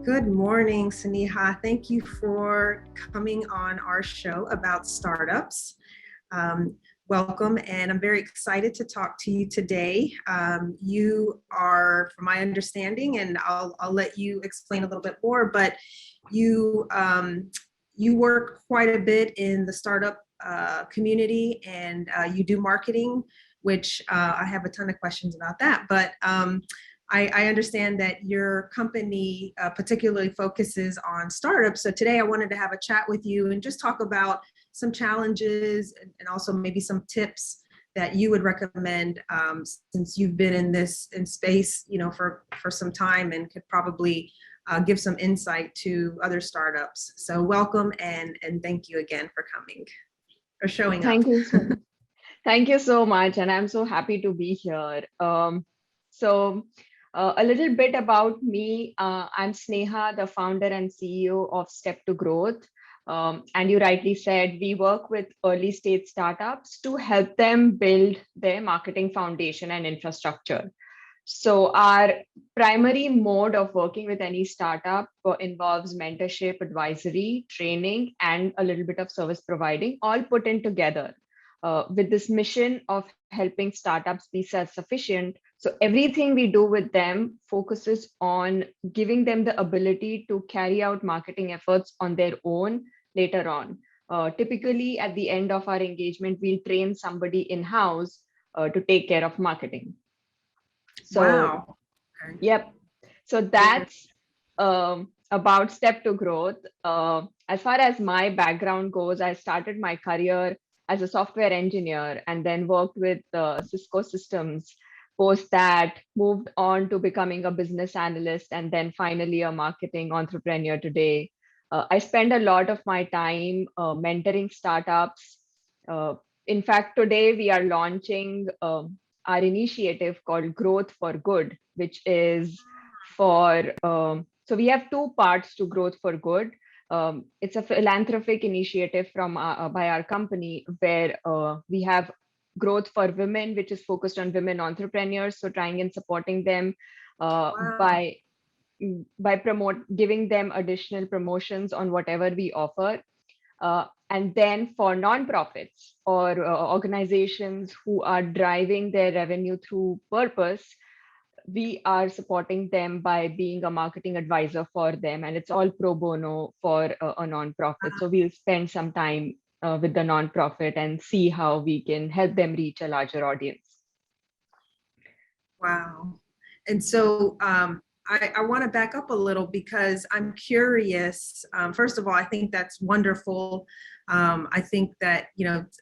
Good morning, Sneha. Thank you for coming on our show about startups. Welcome, and I'm very excited to talk to you today. You are, from my understanding, and I'll let you explain a little bit more, but you you work quite a bit in the startup community, and you do marketing, which I have a ton of questions about that. But I understand that your company particularly focuses on startups. So today I wanted to have a chat with you and just talk about some challenges and also maybe some tips that you would recommend, since you've been in space, for some time, and could probably give some insight to other startups. So welcome, and thank you again for coming or showing up. Thank you so much, and I'm so happy to be here. A little bit about me. I'm Sneha, the founder and CEO of Step2Growth. And you rightly said, we work with early stage startups to help them build their marketing foundation and infrastructure. So our primary mode of working with any startup involves mentorship, advisory, training, and a little bit of service providing, all put in together with this mission of helping startups be self-sufficient. So everything we do with them focuses on giving them the ability to carry out marketing efforts on their own later on. Typically, at the end of our engagement, we'll train somebody in-house to take care of marketing. So, wow. Okay. Yep. So that's about Step2Growth. As far as my background goes, I started my career as a software engineer and then worked with Cisco Systems. Post that, moved on to becoming a business analyst and then finally a marketing entrepreneur today. I spend a lot of my time mentoring startups. In fact, today we are launching our initiative called Growth for Good, which is so we have two parts to Growth for Good. It's a philanthropic initiative by our company where we have Growth for Women, which is focused on women entrepreneurs. So trying and supporting them Wow. by giving them additional promotions on whatever we offer. And then for nonprofits or organizations who are driving their revenue through purpose, we are supporting them by being a marketing advisor for them. And it's all pro bono for a nonprofit. So we'll spend some time with the nonprofit and see how we can help them reach a larger audience. Wow. And so I want to back up a little because I'm curious. First of all, I think that's wonderful. I think that,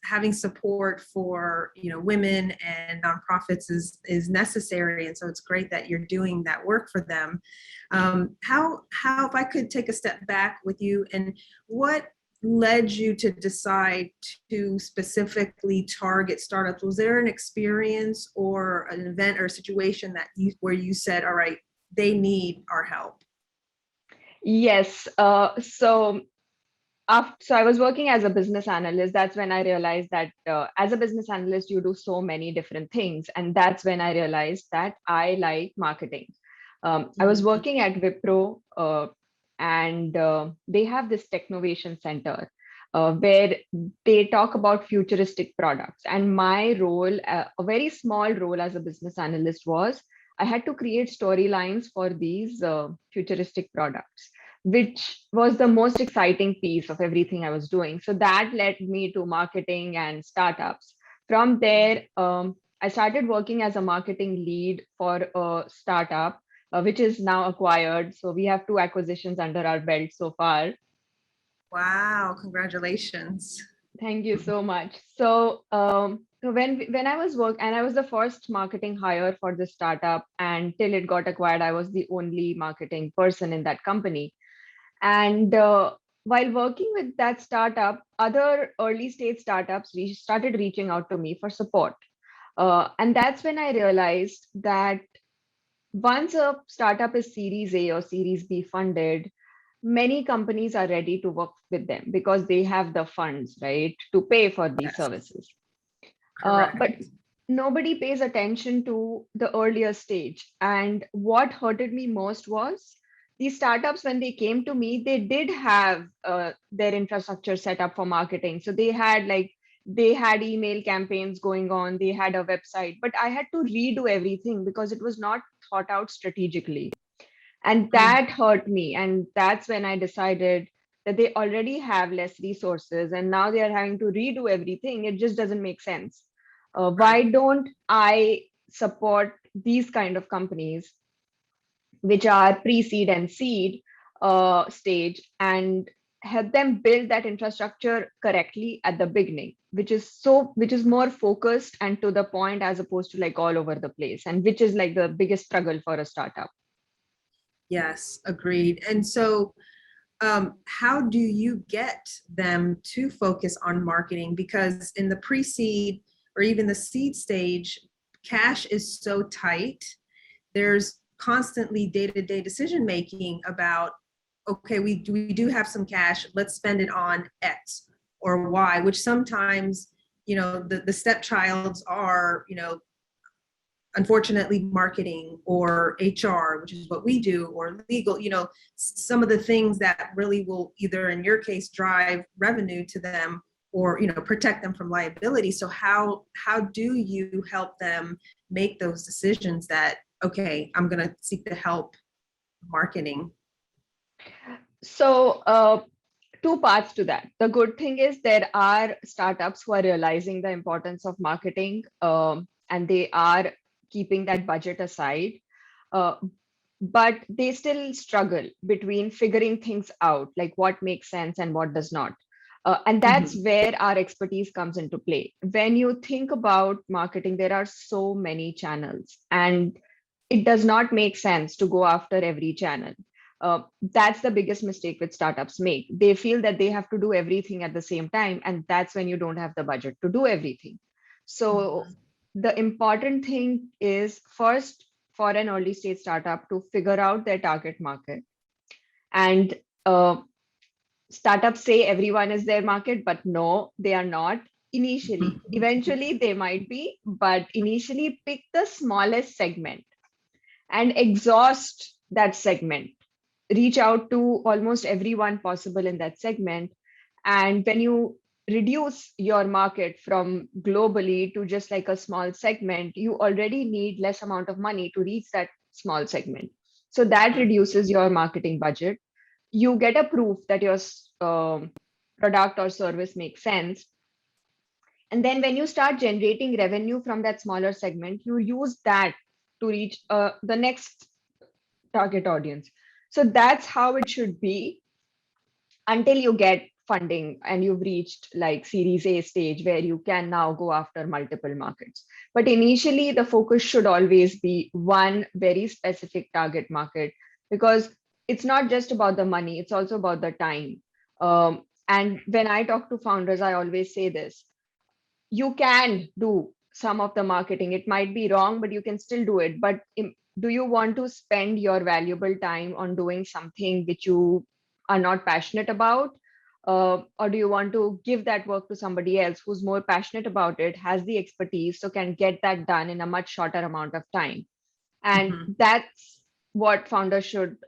having support for, women and nonprofits is necessary. And so it's great that you're doing that work for them. How, if I could take a step back with you, and what led you to decide to specifically target startups? Was there an experience or an event or a situation where you said, all right, they need our help? Yes. So I was working as a business analyst. That's when I realized that as a business analyst, you do so many different things. And that's when I realized that I like marketing. I was working at Wipro, and they have this Technovation Center where they talk about futuristic products. And my role, a very small role as a business analyst, was I had to create storylines for these futuristic products, which was the most exciting piece of everything I was doing. So that led me to marketing and startups. From there, I started working as a marketing lead for a startup, which is now acquired. So we have 2 acquisitions under our belt so far. Wow, congratulations. Thank you so much. So when I was and I was the first marketing hire for the startup, and till it got acquired, I was the only marketing person in that company. And while working with that startup, other early stage startups started reaching out to me for support. And that's when I realized that once a startup is Series A or Series B funded, many companies are ready to work with them because they have the funds, right, to pay for these Yes, services. correct. But nobody pays attention to the earlier stage. And what hurted me most was these startups, when they came to me, they did have their infrastructure set up for marketing. So they had email campaigns going on, they had a website, but I had to redo everything because it was not thought out strategically. And that hurt me. And that's when I decided that they already have less resources and now they are having to redo everything. It just doesn't make sense. Why don't I support these kind of companies, which are pre-seed and seed stage, and help them build that infrastructure correctly at the beginning, which is more focused and to the point, as opposed to like all over the place, and which is like the biggest struggle for a startup. Yes, agreed. And so how do you get them to focus on marketing? Because in the pre-seed or even the seed stage, cash is so tight. There's constantly day-to-day decision making about, okay, we do have some cash, let's spend it on X or Y, which sometimes, the stepchilds are, unfortunately marketing or HR, which is what we do, or legal, some of the things that really will either in your case drive revenue to them or protect them from liability. So how do you help them make those decisions that, okay, I'm going to seek the help marketing? So two parts to that. The good thing is there are startups who are realizing the importance of marketing, and they are keeping that budget aside, but they still struggle between figuring things out, like what makes sense and what does not. And that's where our expertise comes into play. When you think about marketing, there are so many channels, and it does not make sense to go after every channel. That's the biggest mistake which startups make. They feel that they have to do everything at the same time, and that's when you don't have the budget to do everything. So the important thing is, first, for an early stage startup to figure out their target market. And startups say everyone is their market, but no, they are not initially. Eventually they might be, but initially pick the smallest segment and exhaust that segment. Reach out to almost everyone possible in that segment. And when you reduce your market from globally to just like a small segment, you already need less amount of money to reach that small segment. So that reduces your marketing budget. You get a proof that your product or service makes sense. And then when you start generating revenue from that smaller segment, you use that to reach the next target audience. So that's how it should be until you get funding and you've reached like Series A stage where you can now go after multiple markets. But initially, the focus should always be one very specific target market, because it's not just about the money, it's also about the time. And when I talk to founders, I always say this: you can do some of the marketing. It might be wrong, but you can still do it. But do you want to spend your valuable time on doing something which you are not passionate about? Or do you want to give that work to somebody else who's more passionate about it, has the expertise, so can get that done in a much shorter amount of time? And that's what founders should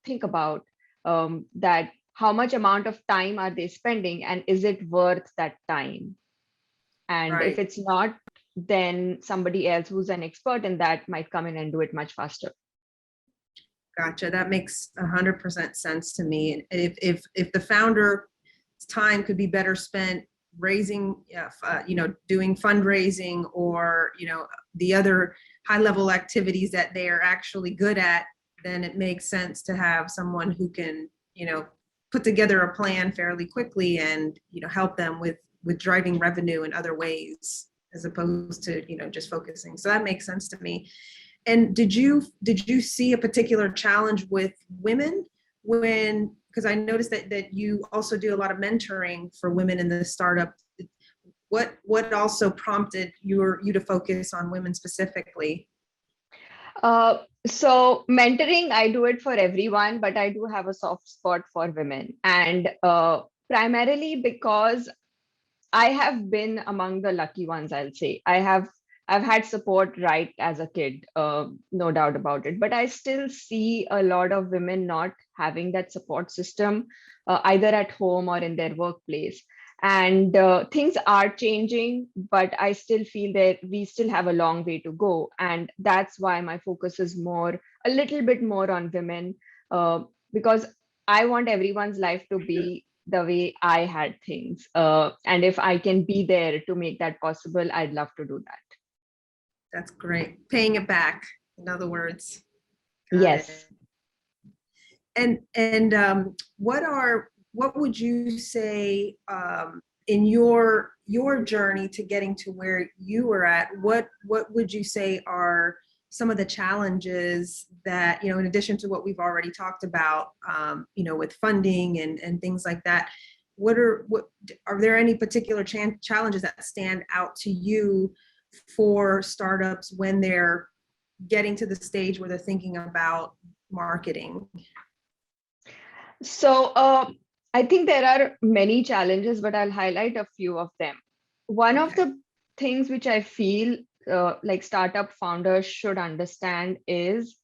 think about, that how much amount of time are they spending and is it worth that time? And if it's not, then somebody else who's an expert in that might come in and do it much faster. Gotcha. That makes 100% sense to me. If the founder's time could be better spent raising, doing fundraising or, the other high level activities that they are actually good at, then it makes sense to have someone who can, put together a plan fairly quickly and, help them with driving revenue in other ways, as opposed to, just focusing. So that makes sense to me. And did you see a particular challenge with women when, because I noticed that you also do a lot of mentoring for women in the startup. What also prompted you to focus on women specifically? So mentoring, I do it for everyone, but I do have a soft spot for women. And primarily because I have been among the lucky ones, I'll say. I have I've had support right as a kid, no doubt about it. But I still see a lot of women not having that support system, either at home or in their workplace. And things are changing, but I still feel that we still have a long way to go. And that's why my focus is a little bit more on women, because I want everyone's life to be the way I had things. And if I can be there to make that possible, I'd love to do that. That's great. Paying it back, in other words. Got it. Yes. And what would you say in your journey to getting to where you were at? What would you say are some of the challenges that, in addition to what we've already talked about, with funding and things like that? What are there any particular challenges that stand out to you for startups when they're getting to the stage where they're thinking about marketing? So I think there are many challenges, but I'll highlight a few of them. One of the things which I feel like startup founders should understand is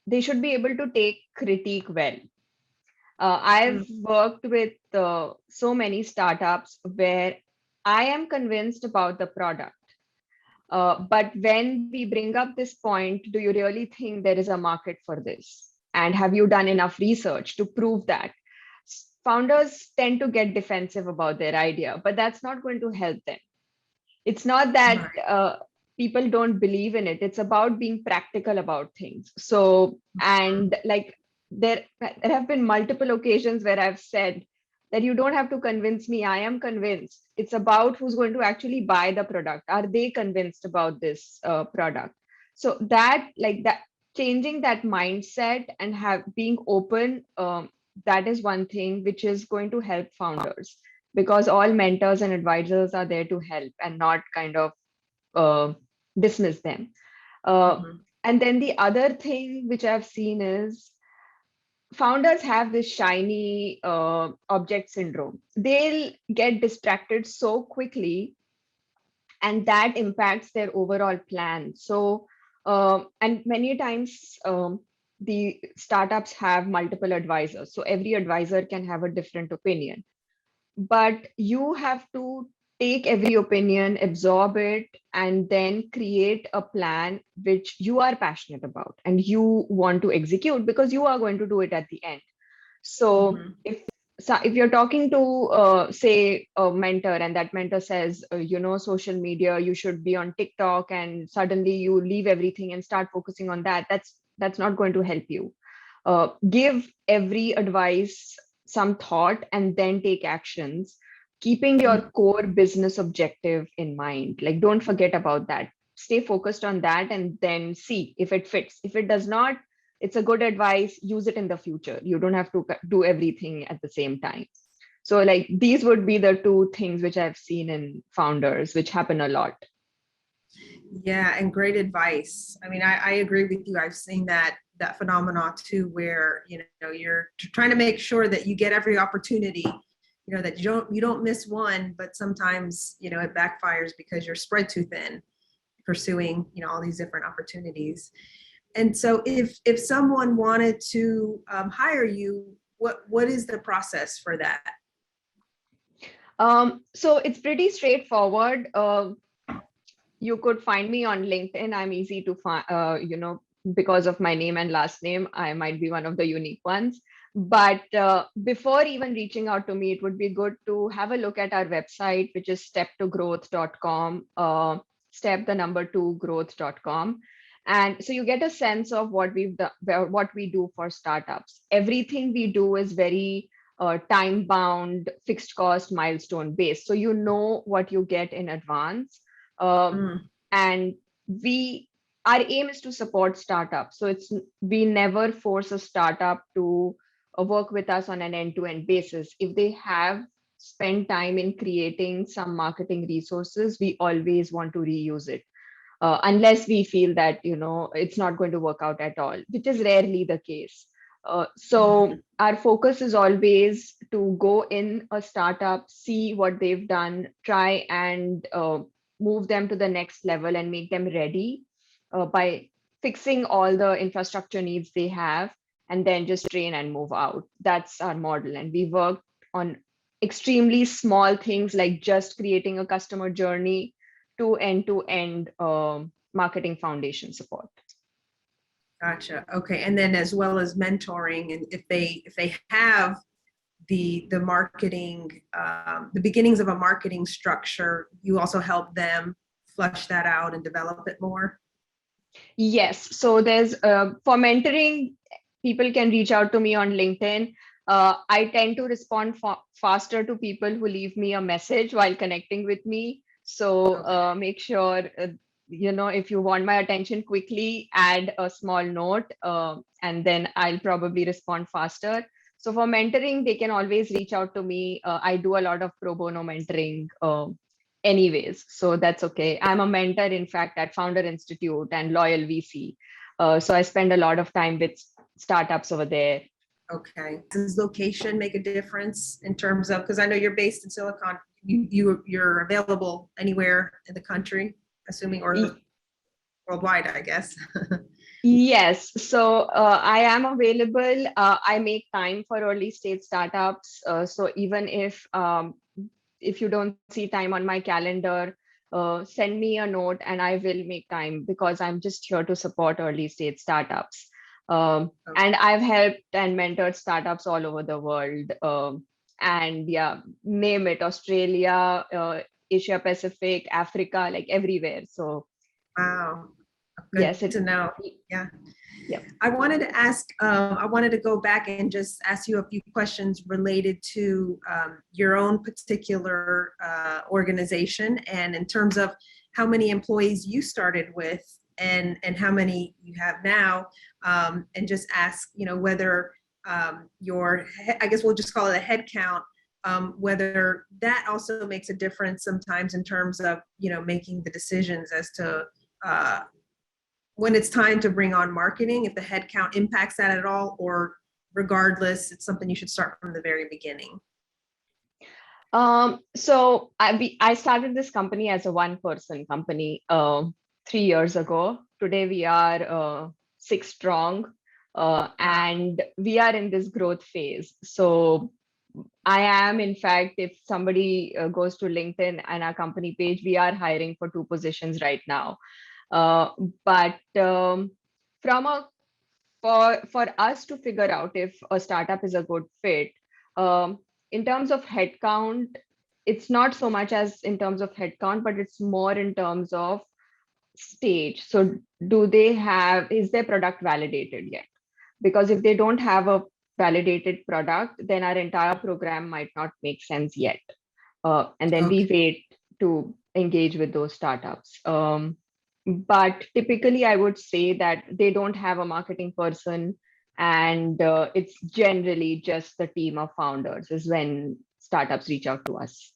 they should be able to take critique well. I've worked with so many startups where I am convinced about the product. But when we bring up this point, do you really think there is a market for this? And have you done enough research to prove that? Founders tend to get defensive about their idea, but that's not going to help them. It's not that people don't believe in it. It's about being practical about things. So, and like there have been multiple occasions where I've said that you don't have to convince me. I am convinced. It's about who's going to actually buy the product. Are they convinced about this product? So that, changing that mindset and being open, that is one thing which is going to help founders, because all mentors and advisors are there to help and not kind of dismiss them. And then the other thing which I've seen is founders have this shiny object syndrome. They'll get distracted so quickly, and that impacts their overall plan. So, and many times the startups have multiple advisors. So every advisor can have a different opinion. But you have to take every opinion, absorb it, and then create a plan which you are passionate about and you want to execute, because you are going to do it at the end. So if you're talking to say a mentor, and that mentor says social media, you should be on TikTok, and suddenly you leave everything and start focusing on that, that's not going to help you. Give every advice some thought and then take actions, keeping your core business objective in mind. Like, don't forget about that. Stay focused on that and then see if it fits. If it does not, it's a good advice. Use it in the future. You don't have to do everything at the same time. So like these would be the two things which I've seen in founders, which happen a lot. Yeah, and great advice. I mean, I agree with you. I've seen that phenomenon too, where you're trying to make sure that you get every opportunity, that you don't miss one, but sometimes it backfires because you're spread too thin pursuing all these different opportunities. And so if someone wanted to hire you, what is the process for that? So it's pretty straightforward. You could find me on LinkedIn. I'm easy to find, because of my name and last name, I might be one of the unique ones. But before even reaching out to me, it would be good to have a look at our website, which is step2growth.com, step2growth.com. And so you get a sense of what we've done, what we do for startups. Everything we do is very time bound, fixed cost, milestone based. So you know what you get in advance. And our aim is to support startups. So we never force a startup to work with us on an end-to-end basis. If they have spent time in creating some marketing resources, we always want to reuse it, unless we feel that it's not going to work out at all, which is rarely the case. So our focus is always to go in a startup, see what they've done, try and move them to the next level and make them ready by fixing all the infrastructure needs they have, and then just train and move out. That's our model. And we work on extremely small things like just creating a customer journey to end-to-end marketing foundation support. Gotcha. Okay. And then as well as mentoring, and if they have the marketing, the beginnings of a marketing structure, you also help them flush that out and develop it more? Yes. So there's for mentoring, people can reach out to me on LinkedIn. I tend to respond faster to people who leave me a message while connecting with me. So make sure, if you want my attention quickly, add a small note, and then I'll probably respond faster. So for mentoring, they can always reach out to me. I do a lot of pro bono mentoring anyways, so that's okay. I'm a mentor, in fact, at Founder Institute and Loyal VC. So I spend a lot of time with startups over there. Okay. Does location make a difference in terms of, because I know you're based in Silicon, you're available anywhere in the country, assuming, or worldwide, I guess. Yes, so I am available. I make time for early stage startups. So even if you don't see time on my calendar, send me a note and I will make time, because I'm just here to support early stage startups. And I've helped and mentored startups all over the world. And yeah, name it, Australia, Asia Pacific, Africa, like everywhere. So wow. Good yes, to know. Yeah. Yep. I wanted to ask, I wanted to go back and just ask you a few questions related to your own particular organization, and in terms of how many employees you started with and how many you have now, and just ask, whether I guess we'll just call it a head count, whether that also makes a difference sometimes in terms of, making the decisions as to when it's time to bring on marketing, if the headcount impacts that at all, or regardless, it's something you should start from the very beginning. So I started this company as a one-person company 3 years ago. Today we are 6 strong, and we are in this growth phase. So I am, in fact, if somebody goes to LinkedIn and our company page, we are hiring for 2 positions right now. But for us to figure out if a startup is a good fit, in terms of headcount, it's not so much as in terms of headcount, but it's more in terms of stage. So is their product validated yet? Because if they don't have a validated product, then our entire program might not make sense yet. And then we wait to engage with those startups. But typically, I would say that they don't have a marketing person, and it's generally just the team of founders is when startups reach out to us.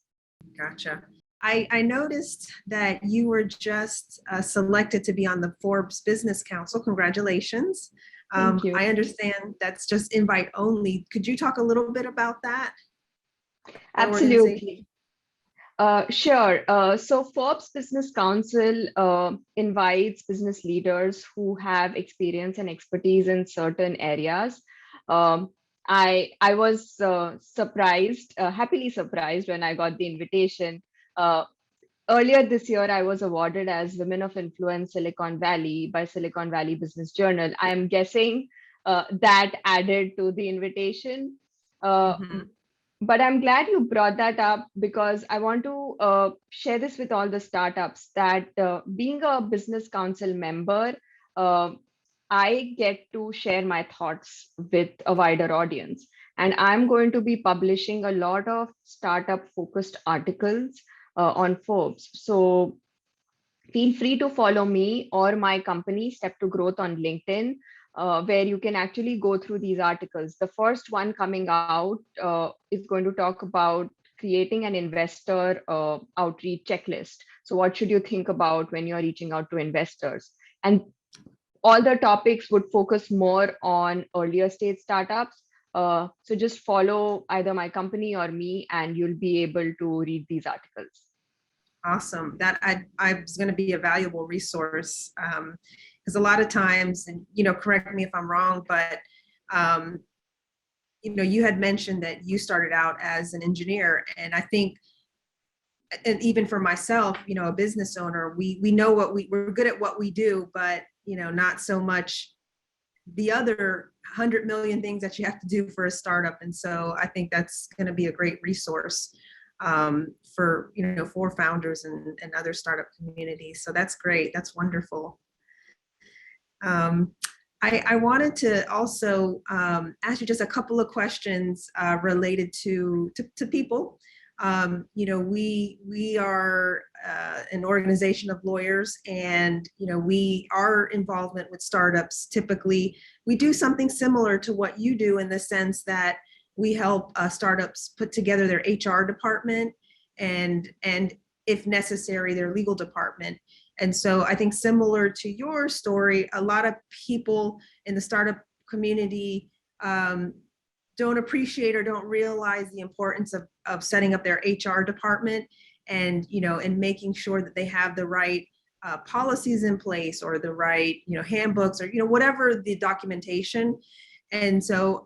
Gotcha. I noticed that you were just selected to be on the Forbes Business Council. Congratulations. Thank you. I understand that's just invite only. Could you talk a little bit about that? Absolutely. Sure. So Forbes Business Council invites business leaders who have experience and expertise in certain areas. I was surprised, happily surprised when I got the invitation. Earlier this year, I was awarded as Women of Influence Silicon Valley by Silicon Valley Business Journal. I am guessing that added to the invitation. But I'm glad you brought that up, because I want to share this with all the startups that being a business council member, I get to share my thoughts with a wider audience. And I'm going to be publishing a lot of startup focused articles on Forbes. So feel free to follow me or my company, Step2Growth, on LinkedIn, where you can actually go through these articles. The first one coming out is going to talk about creating an investor outreach checklist. So what should you think about when you're reaching out to investors? And all the topics would focus more on earlier stage startups. So just follow either my company or me, and you'll be able to read these articles. Awesome. That I was going to be a valuable resource, because a lot of times, and correct me if I'm wrong, but um, you had mentioned that you started out as an engineer, and I think, and even for myself, a business owner, we know we're good at what we do, but not so much the other 100 million things that you have to do for a startup. And so I think that's going to be a great resource for founders and other startup communities. So that's great. That's wonderful. I wanted to also ask you just a couple of questions related to people. We are an organization of lawyers, and our involvement with startups, typically we do something similar to what you do, in the sense that we help startups put together their HR department and if necessary their legal department. And so I think, similar to your story, a lot of people in the startup community don't appreciate or don't realize the importance of setting up their HR department, and making sure that they have the right policies in place, or the right handbooks, or whatever the documentation. And so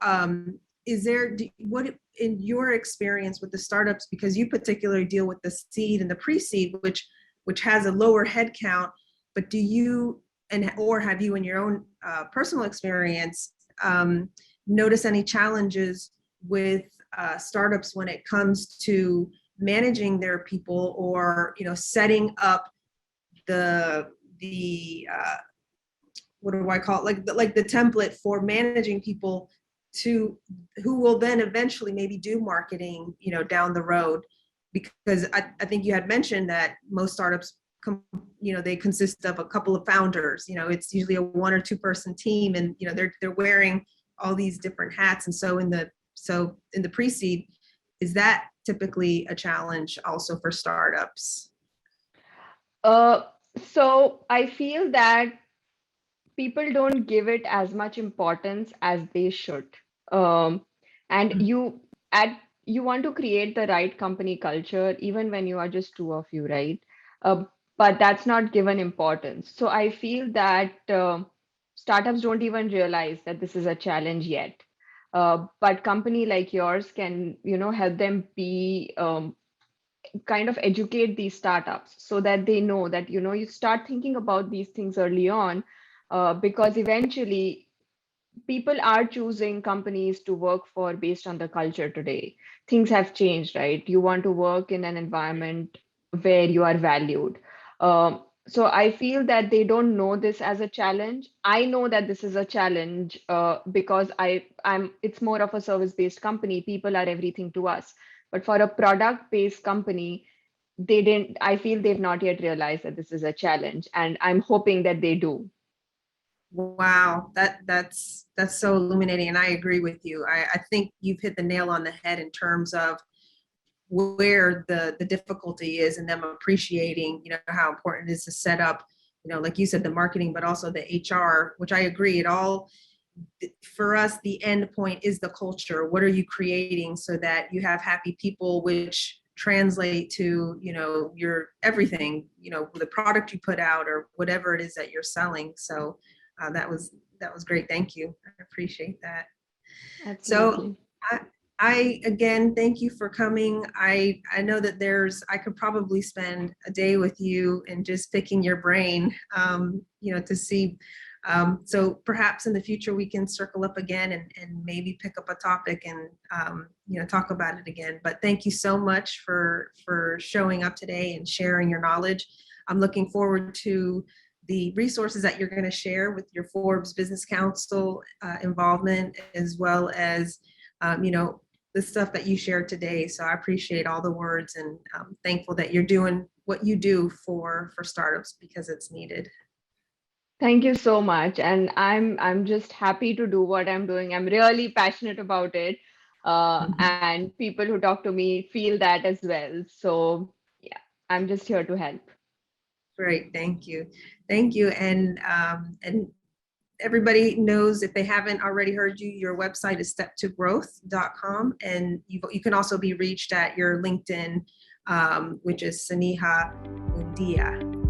what in your experience with the startups, because you particularly deal with the seed and the pre-seed, which has a lower head count, but do you, or have you in your own personal experience notice any challenges with startups when it comes to managing their people, or setting up the what do I call it, like the template for managing people who will then eventually maybe do marketing down the road? Because I think you had mentioned that most startups they consist of a couple of founders. It's usually a 1 or 2 person team, and they're wearing all these different hats. And so in the pre-seed, is that typically a challenge also for startups? So I feel that people don't give it as much importance as they should. And you want to create the right company culture, even when you are just 2 of you, right? But that's not given importance. So I feel that startups don't even realize that this is a challenge yet. But company like yours can, help them be kind of educate these startups, so that they know that you start thinking about these things early on, because eventually people are choosing companies to work for based on the culture today. Things have changed, right? You want to work in an environment where you are valued. So I feel that they don't know this as a challenge. I know that this is a challenge because I'm it's more of a service-based company. People are everything to us. But for a product-based company, I feel they've not yet realized that this is a challenge. And I'm hoping that they do. Wow, that's so illuminating, and I agree with you. I think you've hit the nail on the head in terms of where the difficulty is, and them appreciating how important it is to set up, like you said, the marketing, but also the HR, which I agree. It all, for us, the end point is the culture. What are you creating so that you have happy people, which translate to your everything, the product you put out, or whatever it is that you're selling. So that was great. Thank you. I appreciate that. Absolutely. So I again thank you for coming. I know that I could probably spend a day with you and just picking your brain, to see. So perhaps in the future we can circle up again and maybe pick up a topic and talk about it again. But thank you so much for showing up today and sharing your knowledge. I'm looking forward to the resources that you're going to share with your Forbes Business Council involvement, as well as the stuff that you shared today. So I appreciate all the words, and I'm thankful that you're doing what you do for startups, because it's needed. Thank you so much. And I'm just happy to do what I'm doing. I'm really passionate about it. And people who talk to me feel that as well. So yeah, I'm just here to help. Great, thank you. Thank you. And everybody knows, if they haven't already heard you, your website is step2growth.com, and you can also be reached at your LinkedIn which is Sneha Lundia